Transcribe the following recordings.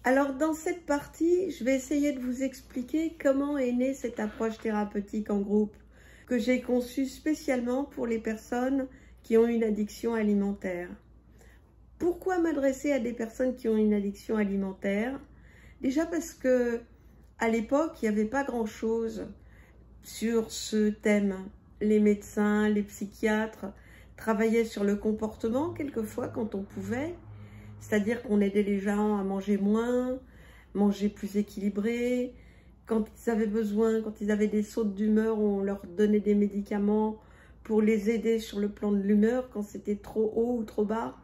Alors dans cette partie, je vais essayer de vous expliquer comment est née cette approche thérapeutique en groupe que j'ai conçue spécialement pour les personnes qui ont une addiction alimentaire. Pourquoi m'adresser à des personnes qui ont une addiction alimentaire? Déjà parce que à l'époque, il n'y avait pas grand-chose sur ce thème. Les médecins, les psychiatres travaillaient sur le comportement quelquefois quand on pouvait. C'est-à-dire qu'on aidait les gens à manger moins, manger plus équilibré. Quand ils avaient besoin, quand ils avaient des sautes d'humeur, on leur donnait des médicaments pour les aider sur le plan de l'humeur quand c'était trop haut ou trop bas.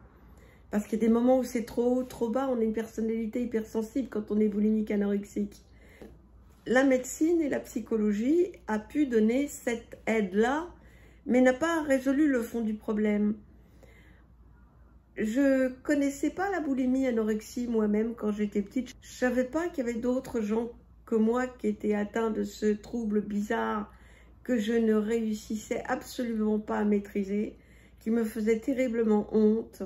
Parce qu'il y a des moments où c'est trop haut, trop bas, on a une personnalité hypersensible quand on est boulimique anorexique. La médecine et la psychologie a pu donner cette aide-là, mais n'a pas résolu le fond du problème. Je connaissais pas la boulimie anorexie moi-même quand j'étais petite. Je savais pas qu'il y avait d'autres gens que moi qui étaient atteints de ce trouble bizarre que je ne réussissais absolument pas à maîtriser, qui me faisait terriblement honte,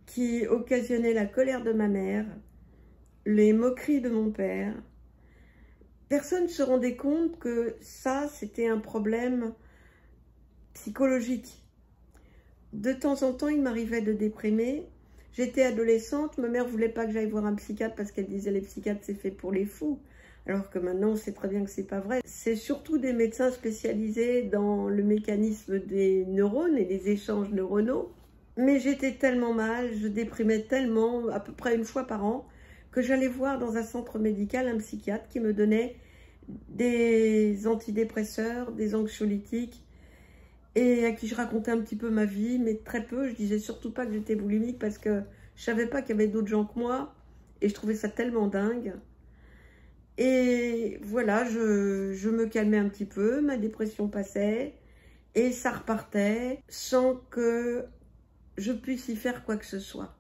qui occasionnait la colère de ma mère, les moqueries de mon père. Personne ne se rendait compte que ça, c'était un problème psychologique. De temps en temps, il m'arrivait de déprimer. J'étais adolescente, ma mère ne voulait pas que j'aille voir un psychiatre parce qu'elle disait les psychiatres c'est fait pour les fous. Alors que maintenant, on sait très bien que c'est pas vrai. C'est surtout des médecins spécialisés dans le mécanisme des neurones et des échanges neuronaux. Mais j'étais tellement mal, je déprimais tellement, à peu près une fois par an, que j'allais voir dans un centre médical un psychiatre qui me donnait des antidépresseurs, des anxiolytiques, et à qui je racontais un petit peu ma vie, mais très peu. Je disais surtout pas que j'étais boulimique parce que je savais pas qu'il y avait d'autres gens que moi, et je trouvais ça tellement dingue. Et voilà, je me calmais un petit peu, ma dépression passait, et ça repartait sans que je puisse y faire quoi que ce soit.